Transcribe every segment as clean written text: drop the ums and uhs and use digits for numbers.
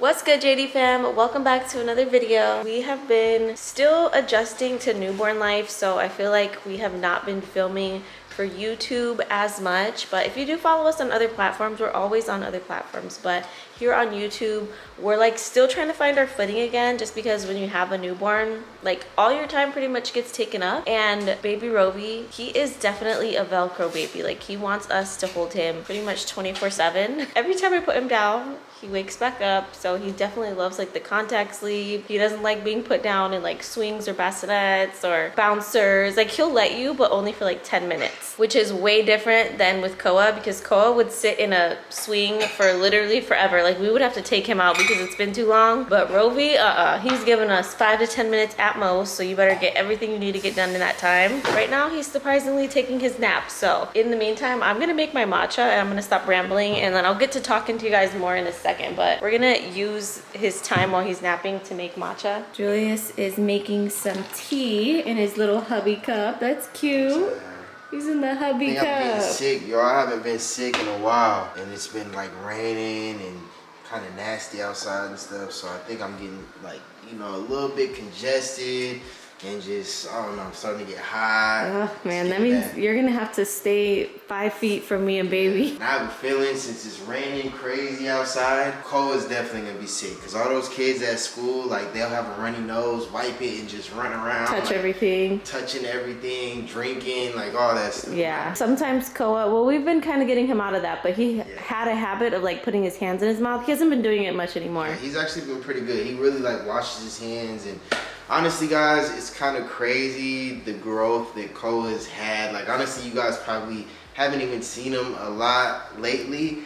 What's good, JD fam? Welcome back to another video. We have been still adjusting to newborn life, so I feel like we have not been filming for YouTube as much, but if you do follow us on other platforms, we're always on other platforms, but here on YouTube we're like still trying to find our footing again, just because when you have a newborn, like all your time pretty much gets taken up. And baby Rovi, he is definitely a Velcro baby. Like, he wants us to hold him pretty much 24/7. Every time I put him down, he wakes back up, so he definitely loves like the contact sleep. He doesn't like being put down in like swings or bassinets or bouncers. Like, he'll let you, but only for like 10 minutes, which is way different than with Koa, because Koa would sit in a swing for literally forever. Like, we would have to take him out because it's been too long. But Rovi, he's given us 5 to 10 minutes at most, so you better get everything you need to get done in that time. Right now, he's surprisingly taking his nap. So in the meantime, I'm gonna make my matcha and I'm gonna stop rambling, and then I'll get to talking to you guys more in a second. But we're gonna use his time while he's napping to make matcha. Julius is making some tea in his little hubby cup. That's cute. He's in the hubby cup. I'm getting sick, yo. I haven't been sick in a while, and it's been like raining and kind of nasty outside and stuff. So I think I'm getting like, you know, a little bit congested and just, I don't know, I'm starting to get hot. Oh man, that means you're gonna have to stay 5 feet from me and baby. And I have a feeling, since it's raining crazy outside, Cole is definitely gonna be sick, because all those kids at school, like, they'll have a runny nose, wipe it, and just run around, touch like, everything, touching everything, drinking, like all that stuff. Yeah, sometimes Koa, well, we've been kind of getting him out of that, but he had a habit of like putting his hands in his mouth. He hasn't been doing it much anymore. Yeah, he's actually been pretty good. He really like washes his hands, and honestly, guys, it's kind of crazy the growth that Cole has had. Like, honestly, you guys probably haven't even seen him a lot lately,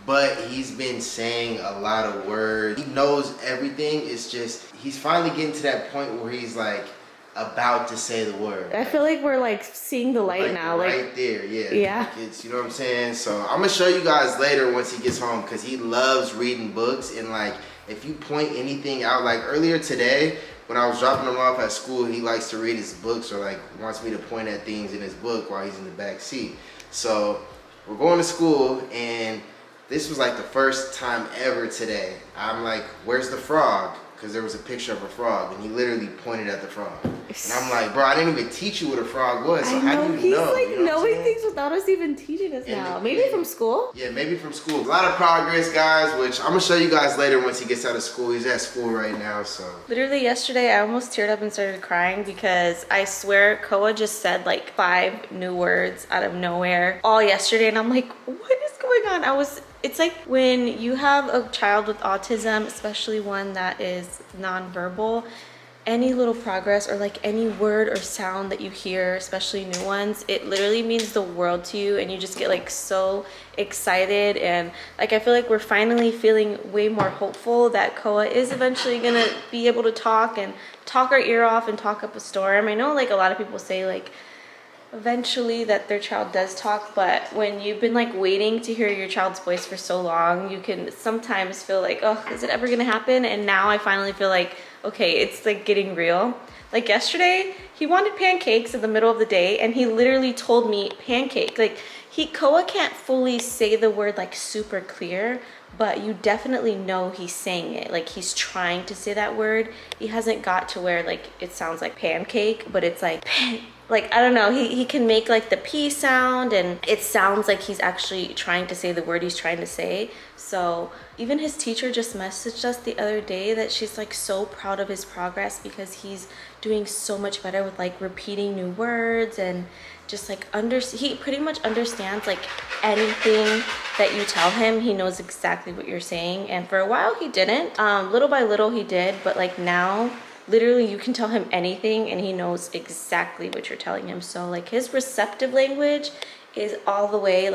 but he's been saying a lot of words. He knows everything. It's just, he's finally getting to that point where he's like about to say the word. I feel like we're like seeing the light now. Right like there, yeah. Yeah. Like, it's, you know what I'm saying? So I'm gonna show you guys later once he gets home, because he loves reading books. And like, if you point anything out, like earlier today, when I was dropping him off at school, he likes to read his books, or like wants me to point at things in his book while he's in the back seat. So we're going to school, and this was like the first time ever today. I'm like, where's the frog? Because there was a picture of a frog, and he literally pointed at the frog. And I'm like, bro, I didn't even teach you what a frog was, so how do you know? He's like, you know knowing things without us even teaching us now. Maybe from school? Yeah, maybe from school. A lot of progress, guys, which I'm going to show you guys later once he gets out of school. He's at school right now, so. Literally yesterday, I almost teared up and started crying, because I swear Koa just said like 5 new words out of nowhere all yesterday, and I'm like, what is going on? It's like when you have a child with autism, especially one that is nonverbal, any little progress or like any word or sound that you hear, especially new ones, it literally means the world to you, and you just get like so excited. And like, I feel like we're finally feeling way more hopeful that Koa is eventually gonna be able to talk and talk our ear off and talk up a storm. I know like a lot of people say like eventually that their child does talk, but when you've been like waiting to hear your child's voice for so long, you can sometimes feel like, oh, is it ever gonna happen? And now I finally feel like, okay, it's like getting real. Like yesterday, he wanted pancakes in the middle of the day, and he literally told me pancake. Like, Koa can't fully say the word like super clear, but you definitely know he's saying it. Like, he's trying to say that word. He hasn't got to where like it sounds like pancake, but it's like like, I don't know, he can make like the P sound, and it sounds like he's actually trying to say the word he's trying to say. So even his teacher just messaged us the other day that she's like so proud of his progress, because he's doing so much better with like repeating new words, and just like he pretty much understands like anything that you tell him. He knows exactly what you're saying, and for a while he didn't. Little by little he did, but like now literally you can tell him anything and he knows exactly what you're telling him. So like his receptive language is all the way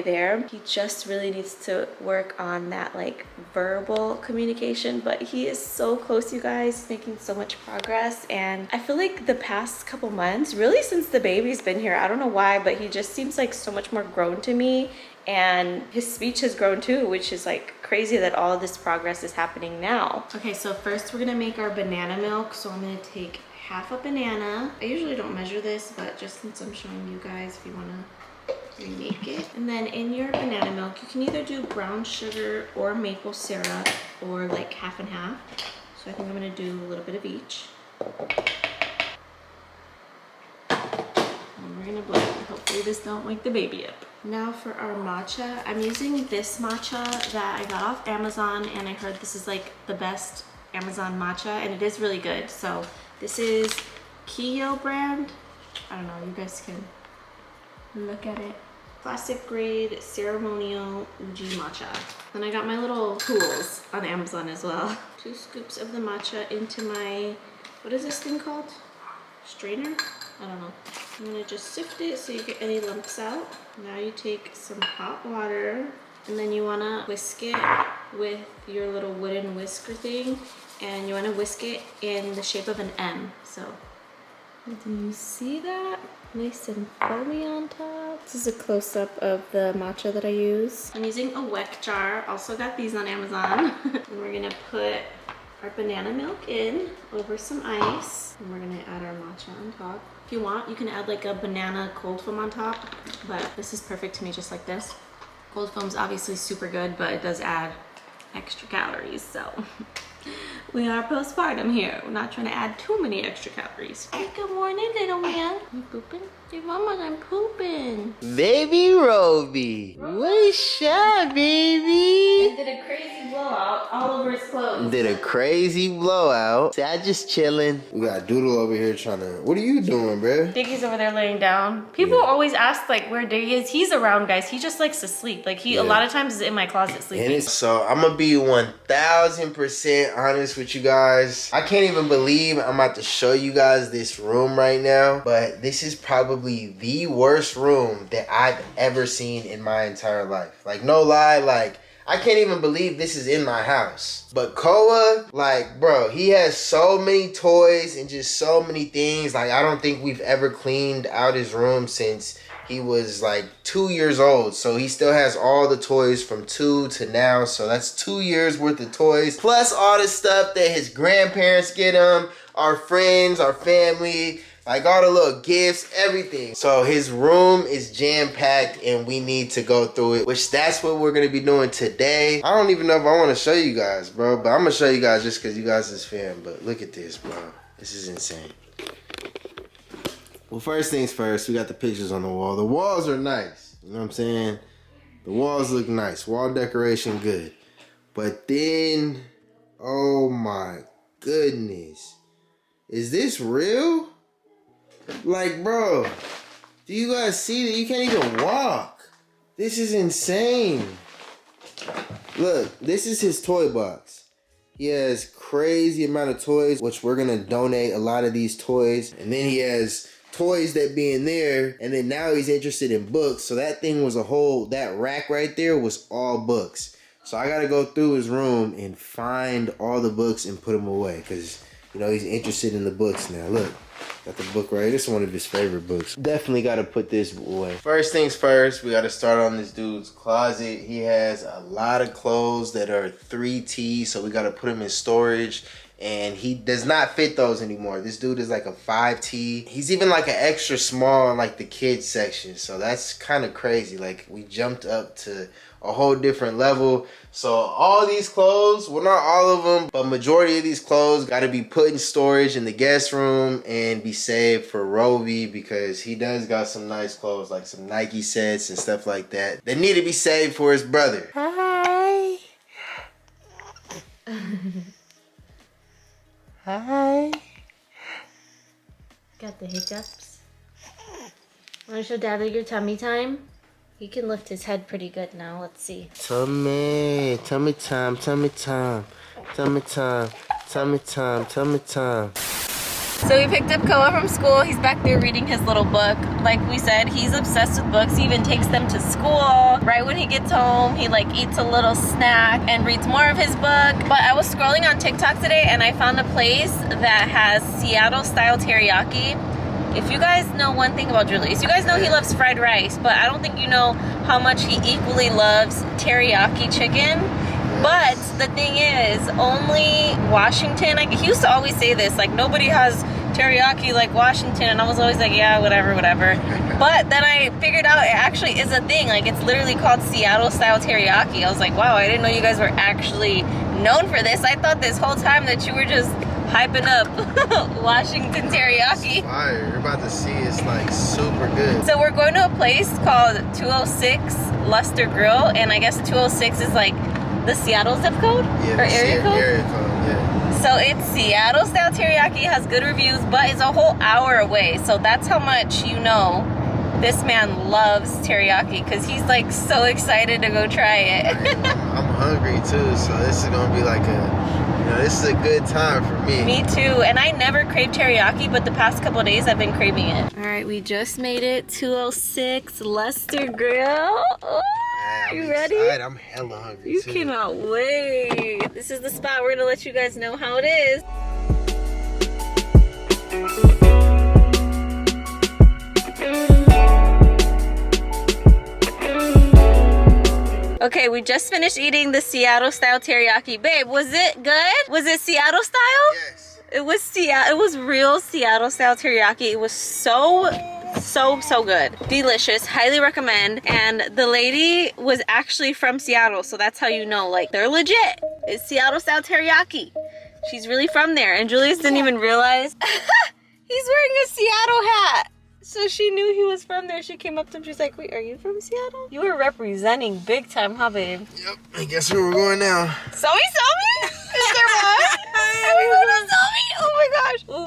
there. He just really needs to work on that like verbal communication, but he is so close, you guys, making so much progress. And I feel like the past couple months, really since the baby's been here, I don't know why, but he just seems like so much more grown to me, and his speech has grown too, which is like crazy that all of this progress is happening now. Okay, so first we're gonna make our banana milk. So I'm gonna take half a banana. I usually don't measure this, but just since I'm showing you guys, if you wanna remake it. And then in your banana milk, you can either do brown sugar or maple syrup or like half and half. So I think I'm gonna do a little bit of each. And we're gonna blend. Hopefully this don't wake the baby up. Now for our matcha, I'm using this matcha that I got off Amazon, and I heard this is like the best Amazon matcha, and it is really good. So this is Kiyo brand. I don't know, you guys can look at it. Classic grade ceremonial Uji matcha. Then I got my little tools on Amazon as well. 2 scoops of the matcha into my, what is this thing called? Strainer? I don't know. I'm gonna just sift it so you get any lumps out. Now you take some hot water, and then you wanna whisk it with your little wooden whisker thing, and you wanna whisk it in the shape of an M. So, do you see that? Nice and foamy on top. This is a close-up of the matcha that I use. I'm using a weck jar. Also got these on Amazon. And we're gonna put our banana milk in over some ice. And we're gonna add our matcha on top. If you want, you can add like a banana cold foam on top, but this is perfect to me just like this. Cold foam's obviously super good, but it does add extra calories, so. We are postpartum here. We're not trying to add too many extra calories. Hey, good morning, little man. You pooping? Hey, mama, I'm pooping. Baby Roby. What's up, baby? I did a crazy blowout all over his clothes. Did a crazy blowout. See, I just chilling. We got Doodle over here trying to, what are you doing, bruh? Diggy's over there laying down. People always ask like where Diggy is. He's around, guys. He just likes to sleep. Like a lot of times is in my closet sleeping. So I'm gonna be 1000% honest with you guys. I can't even believe I'm about to show you guys this room right now, but this is probably the worst room that I've ever seen in my entire life. Like, no lie, like, I can't even believe this is in my house. But Koa, like, bro, he has so many toys and just so many things. Like, I don't think we've ever cleaned out his room since he was like 2 years old. So he still has all the toys from 2 to now. So that's 2 years worth of toys. Plus all the stuff that his grandparents get him, our friends, our family, like all the little gifts, everything. So his room is jam-packed and we need to go through it, which that's what we're gonna be doing today. I don't even know if I wanna show you guys, bro, but I'm gonna show you guys just cause you guys is fan. But look at this, bro. This is insane. Well, first things first, we got the pictures on the wall. The walls are nice, you know what I'm saying? The walls look nice, wall decoration good. But then, oh my goodness. Is this real? Like, bro, do you guys see that you can't even walk? This is insane. Look, this is his toy box. He has crazy amount of toys, which we're gonna donate a lot of these toys. And then he has toys that be in there, and then now he's interested in books. So that thing was that rack right there was all books. So I gotta go through his room and find all the books and put them away, because you know he's interested in the books now. Look, got the book right. This is one of his favorite books. Definitely gotta put this away. First things first, we gotta start on this dude's closet. He has a lot of clothes that are 3T, so we gotta put them in storage. And he does not fit those anymore. This dude is like a 5T. He's even like an extra small in like the kids section. So that's kind of crazy. Like, we jumped up to a whole different level. So all these clothes, well, not all of them, but majority of these clothes got to be put in storage in the guest room and be saved for Roby, because he does got some nice clothes, like some Nike sets and stuff like that, that need to be saved for his brother. Hi. Hi. Got the hiccups. Want to show Daddy your tummy time? He can lift his head pretty good now. Let's see. Tummy time, tummy time, tummy time, tummy time, tummy time. So we picked up Koa from school. He's back there reading his little book. Like we said, he's obsessed with books. He even takes them to school. Right when he gets home, he like eats a little snack and reads more of his book. But I was scrolling on TikTok today and I found a place that has Seattle style teriyaki. If you guys know one thing about Julius, you guys know he loves fried rice, but I don't think you know how much he equally loves teriyaki chicken. But the thing is, only Washington, he used to always say this, like nobody has teriyaki like Washington, and I was always like, yeah, whatever. But then I figured out it actually is a thing. Like, it's literally called Seattle style teriyaki. I was like, wow, I didn't know you guys were actually known for this. I thought this whole time that you were just hyping up Washington teriyaki. It's fire. You're about to see it's like super good. So we're going to a place called 206 Luster Grill, and I guess 206 is like the Seattle zip code? Yeah, or area code? Area code, yeah. So it's Seattle style teriyaki, has good reviews, but it's a whole hour away. So that's how much you know this man loves teriyaki, because he's like so excited to go try it. I'm hungry too, so this is gonna be like this is a good time for me. Me too, and I never crave teriyaki, but the past couple of days I've been craving it. All right, we just made it, 206 Luster Grill. Oh, Man, you ready? Excited. I'm hella hungry You too. cannot wait. This is the spot. We're gonna let you guys know how it is. Okay, we just finished eating the Seattle style teriyaki. Babe, was it good? Was it Seattle style? Yes. It was real Seattle style teriyaki. It was so good. Delicious. Highly recommend. And the lady was actually from Seattle, so that's how you know, like, they're legit. It's Seattle style teriyaki. She's really from there. And Julius didn't even realize he's wearing a Seattle hat. So she knew he was from there. She came up to him. She's like, wait, are you from Seattle? You were representing big time, huh, babe? Yep. I guess where we're going now. Somi? Is there more? Are we going to Somi? Oh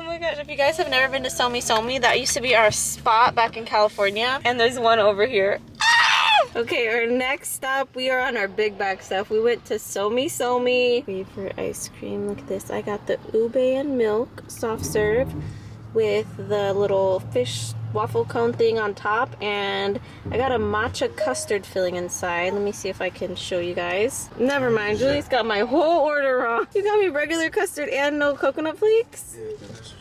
my gosh. If you guys have never been to Somi, that used to be our spot back in California. And there's one over here. Okay, our next stop, we are on our big bag stuff. We went to Somi. Favorite ice cream. Look at this. I got the ube and milk soft serve with the little fish waffle cone thing on top, and I got a matcha custard filling inside. Let me see if I can show you guys. Never mind, Julie's got my whole order wrong. You got me regular custard and no coconut flakes?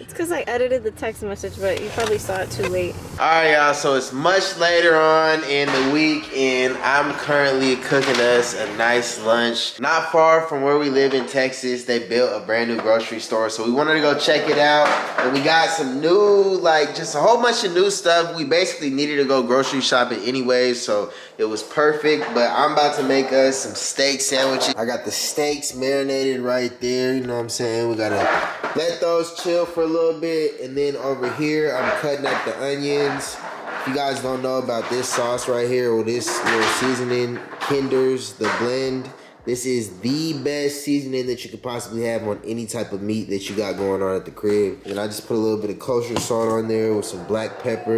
It's because I edited the text message, but you probably saw it too late. Alright, y'all, so it's much later on in the week, and I'm currently cooking us a nice lunch. Not far from where we live in Texas, they built a brand new grocery store, so we wanted to go check it out. And we got some new, like, just a whole bunch of new stuff. We basically needed to go grocery shopping anyway, so it was perfect. But I'm about to make us some steak sandwiches. I got the steaks marinated right there, you know what I'm saying? We gotta let those chill for a little bit, and then over here I'm cutting up the onions. If you guys don't know about this sauce right here, or this little seasoning, Kinder's the blend, this is the best seasoning that you could possibly have on any type of meat that you got going on at the crib. And I just put a little bit of kosher salt on there with some black pepper.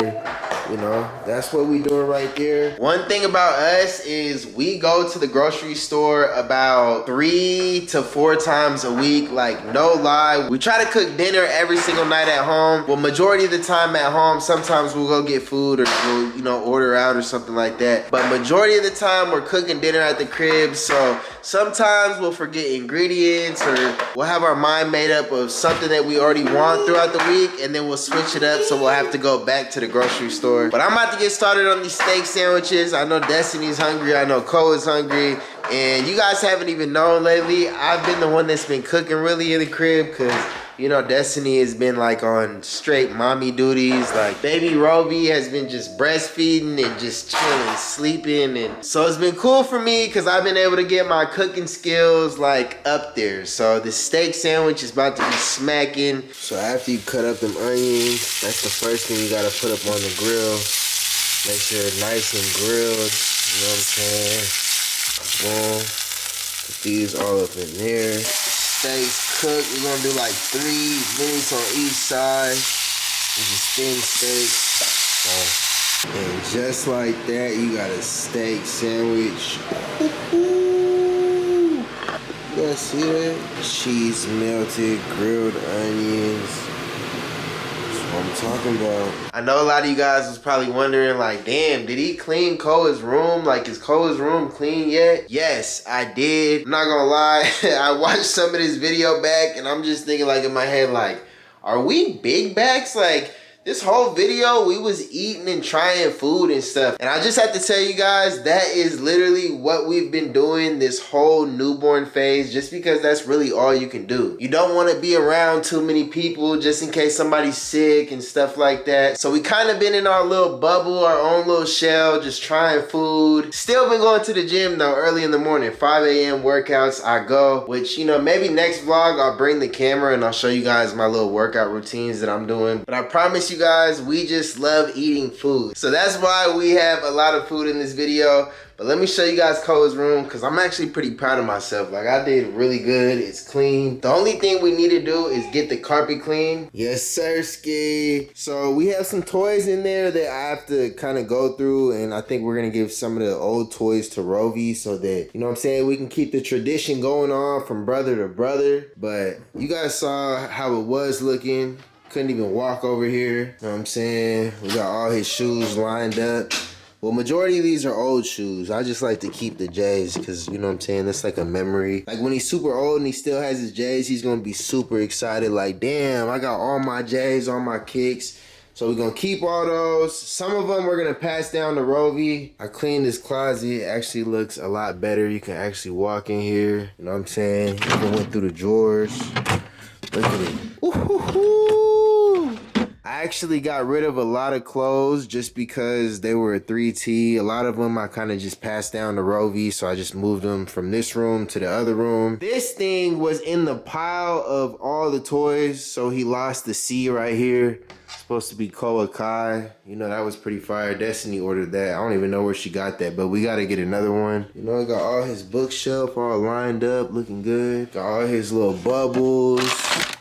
You know, that's what we doing right there. One thing about us is we go to the grocery store about 3 to 4 times a week. Like, no lie. We try to cook dinner every single night at home. Well, majority of the time at home. Sometimes we'll go get food, or we'll, you know, order out or something like that. But majority of the time we're cooking dinner at the crib. So sometimes we'll forget ingredients, or we'll have our mind made up of something that we already want throughout the week, and then we'll switch it up, so we'll have to go back to the grocery store. But I'm about to get started on these steak sandwiches. I know Destiny's hungry, I know Cole is hungry, and you guys haven't even known lately, I've been the one that's been cooking really in the crib, because you know, Destiny has been like on straight mommy duties. Like, baby Roby has been just breastfeeding and just chilling, sleeping. And so it's been cool for me because I've been able to get my cooking skills like up there. So the steak sandwich is about to be smacking. So after you cut up them onions, that's the first thing you gotta put up on the grill. Make sure it's nice and grilled. You know what I'm saying? Boom. Put these all up in there. Steaks cooked. We're gonna do like 3 minutes on each side. It's just thin steak. And just like that, you got a steak sandwich. You guys see that? Cheese melted, grilled onions. That's what I'm talking about. I know a lot of you guys was probably wondering, like, damn, did he clean Koa's room? Like, is Koa's room clean yet? Yes, I did. I'm not gonna lie. I watched some of this video back, and I'm just thinking, like, in my head, like, are we big backs? Like, This whole video, we was eating and trying food and stuff. And I just have to tell you guys, that is literally what we've been doing this whole newborn phase, just because that's really all you can do. You don't want to be around too many people just in case somebody's sick and stuff like that. So we kind of been in our little bubble, our own little shell, just trying food. Still been going to the gym though, early in the morning, 5 a.m. workouts, I go, which, you know, maybe next vlog, I'll bring the camera and I'll show you guys my little workout routines that I'm doing. But I promise you guys, we just love eating food. So that's why we have a lot of food in this video. But let me show you guys Koa's room, because I'm actually pretty proud of myself. Like, I did really good. It's clean. The only thing we need to do is get the carpet clean. Yes, sirski. So we have some toys in there that I have to kind of go through, and I think we're going to give some of the old toys to Rovi so that, you know what I'm saying, we can keep the tradition going on from brother to brother. But you guys saw how it was looking. Couldn't even walk over here. You know what I'm saying? We got all his shoes lined up. Well, majority of these are old shoes. I just like to keep the J's because, you know what I'm saying, that's like a memory. Like when he's super old and he still has his J's, he's going to be super excited. Like, damn, I got all my J's, all my kicks. So we're going to keep all those. Some of them we're going to pass down to Rovi. I cleaned this closet. It actually looks a lot better. You can actually walk in here. You know what I'm saying? Even went through the drawers. Look at it. Ooh-hoo-hoo. I actually got rid of a lot of clothes just because they were a 3T. A lot of them I kind of just passed down to Rovi, so I just moved them from this room to the other room. This thing was in the pile of all the toys, so he lost the C right here. Supposed to be Koa Kai. You know, that was pretty fire. Destiny ordered that. I don't even know where she got that, but we got to get another one. You know, I got all his bookshelf all lined up, looking good. Got all his little bubbles,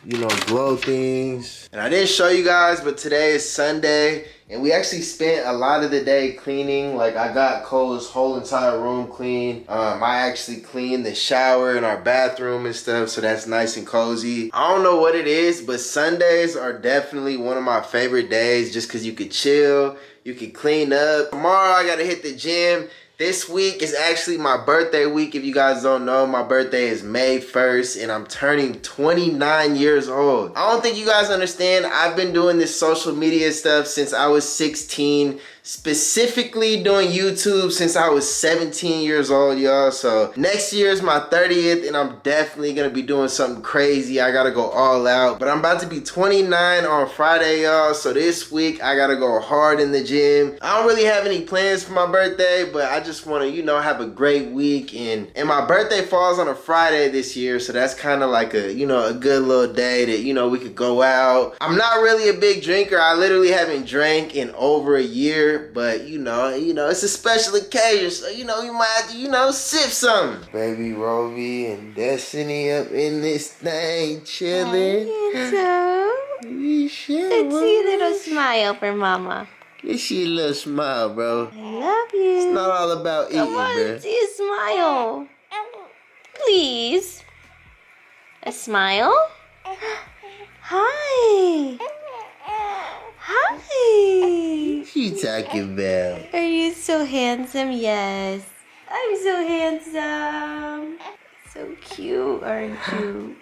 you know, glow things. And I didn't show you guys, but today is Sunday, and we actually spent a lot of the day cleaning. Like, I got Koa's whole entire room clean. I actually cleaned the shower and our bathroom and stuff, so that's nice and cozy. I don't know what it is, but Sundays are definitely one of my favorite days just because you could chill, you could clean up. Tomorrow, I gotta hit the gym. This week is actually my birthday week. If you guys don't know, my birthday is May 1st and I'm turning 29 years old. I don't think you guys understand. I've been doing this social media stuff since I was 16. Specifically doing YouTube since I was 17 years old, y'all. So next year is my 30th and I'm definitely gonna be doing something crazy. I gotta go all out. But I'm about to be 29 on Friday, y'all. So this week I gotta go hard in the gym. I don't really have any plans for my birthday, but I just wanna, you know, have a great week. And my birthday falls on a Friday this year. So that's kind of like a, you know, a good little day that, you know, we could go out. I'm not really a big drinker. I literally haven't drank in over a year. But you know, it's a special occasion, so you know, you might have to, you know, sip something. Baby Rovi and Destiny up in this thing, chilling. Let's see a little smile for Mama. Let's see a little smile, bro. I love you. It's not all about eating, Come on, bro. see a smile. Please. A smile? Hi. Hi. She talking about? Are you so handsome? Yes. I'm so handsome. So cute, aren't you?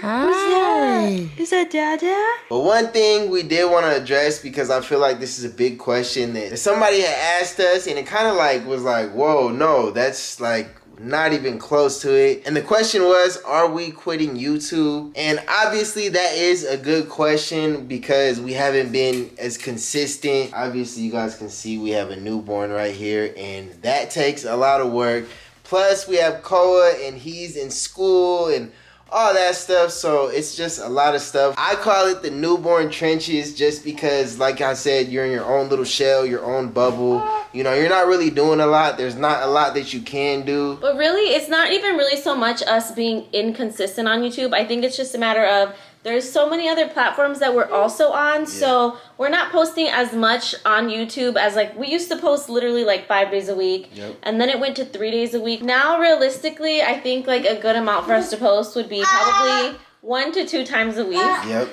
Hi. Who's that? Is that Dada? But one thing we did want to address, because I feel like this is a big question that somebody had asked us, and it kind of like was like, whoa, no, that's like not even close to it. And the question was, are we quitting YouTube? And obviously that is a good question because we haven't been as consistent. Obviously you guys can see we have a newborn right here, and that takes a lot of work. Plus we have Koa and he's in school and all that stuff, so it's just a lot of stuff. I call it the newborn trenches just because, like I said, you're in your own little shell, your own bubble. You know, you're not really doing a lot. There's not a lot that you can do. But really, it's not even really so much us being inconsistent on YouTube. I think it's just a matter of there's so many other platforms that we're also on, so we're not posting as much on YouTube as like we used to post literally like 5 days a week, and then it went to 3 days a week. Now, realistically, I think like a good amount for us to post would be probably 1 to 2 times a week.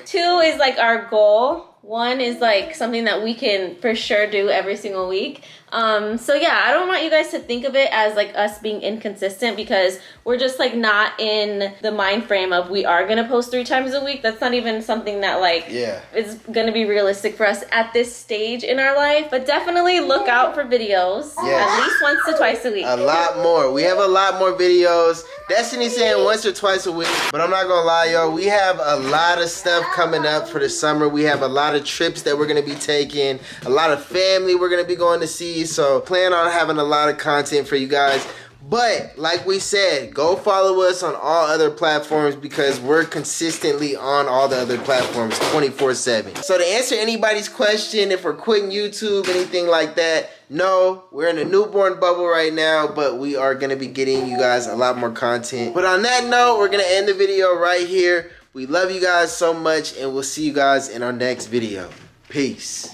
2 is like our goal. 1 is like something that we can for sure do every single week. So yeah, I don't want you guys to think of it as like us being inconsistent, because we're just like not in the mind frame of we are gonna post 3 times a week. That's not even something that like is gonna be realistic for us at this stage in our life. But definitely look out for videos at least once to twice a week. A lot more. We have a lot more videos. Destiny saying once or twice a week, but I'm not gonna lie, y'all. We have a lot of stuff coming up for the summer. We have a lot of trips that we're gonna be taking, a lot of family we're gonna be going to see. So plan on having a lot of content for you guys. But like we said, go follow us on all other platforms, because we're consistently on all the other platforms 24/7. So to answer anybody's question, if we're quitting YouTube, anything like that, no, we're in a newborn bubble right now, but we are going to be getting you guys a lot more content. But on that note, we're going to end the video right here. We love you guys so much, and we'll see you guys in our next video. Peace.